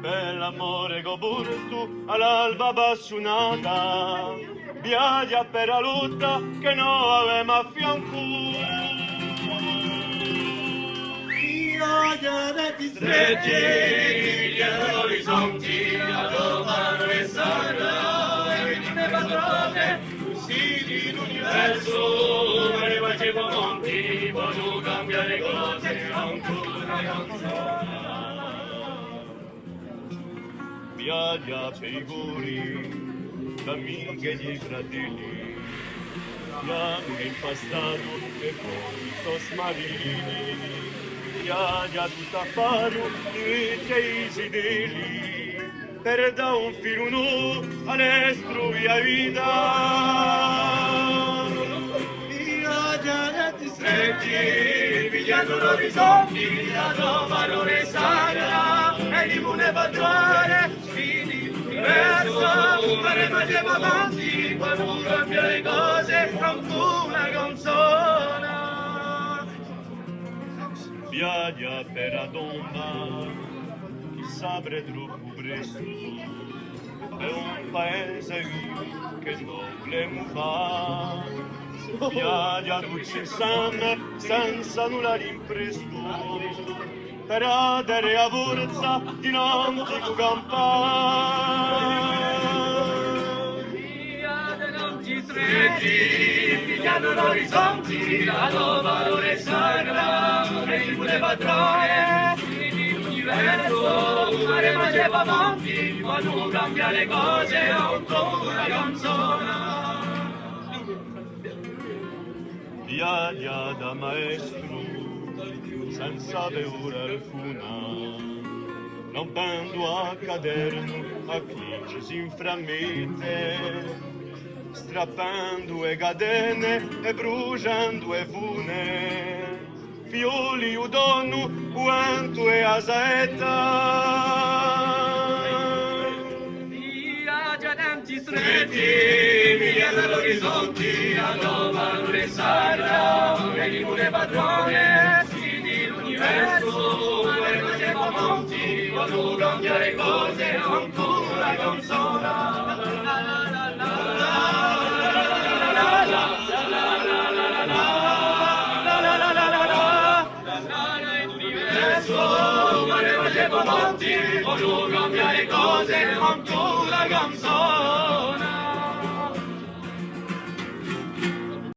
Bell'amore goburtu all'alba bassunata, viaggia per la lotta che noi avevamo a fianco. Viaggia netti stretti, agli orizzonti, all'ovano e sarà, e ne padrone, sì, l'universo, ma ne facevo monti, voglio cambiare cose, ancora canzone. Viaggia per i guri, d'amiche di fratelli, piano impastato e poi tosmarini, viaggia tutta a faro invece i fedeli, per da un filo nu all'estero via vita. Viaggia netti stretti, pigliando l'orizzonti, la tua non è sacra, e di buone padrone, verso, ma facevo avanti, quando cambia le cose, non una canzone. Viaggia per la tomba, chissà per troppo presto, è un paese che non vogliamo fare. Viaggia tutti insieme, senza nulla di impresto, per adere a forza di non ti campare. Via de non ti stretti, pigliando l'orizzonti, la tua valore sacra, e il pure padrone, l'universo, mare faceva avanti, quando cambia le cose, ancora una canzone. Viaggia da maestro, senza paura alcuna, non pendo a caderno a chi ci si inframmette, strappando e catene e bruciando e fune, fioli u donnu, uanto e asaetta. Viaggia tanti stretti, migliaia all'orizzonti, a Roma non è sacra, e di pure padrone, l'universo, ma ne facevo monti, quando cambia le cose, ancora una canzone. L'universo, ma ne facevo monti, quando cambia le cose, ancora una canzone.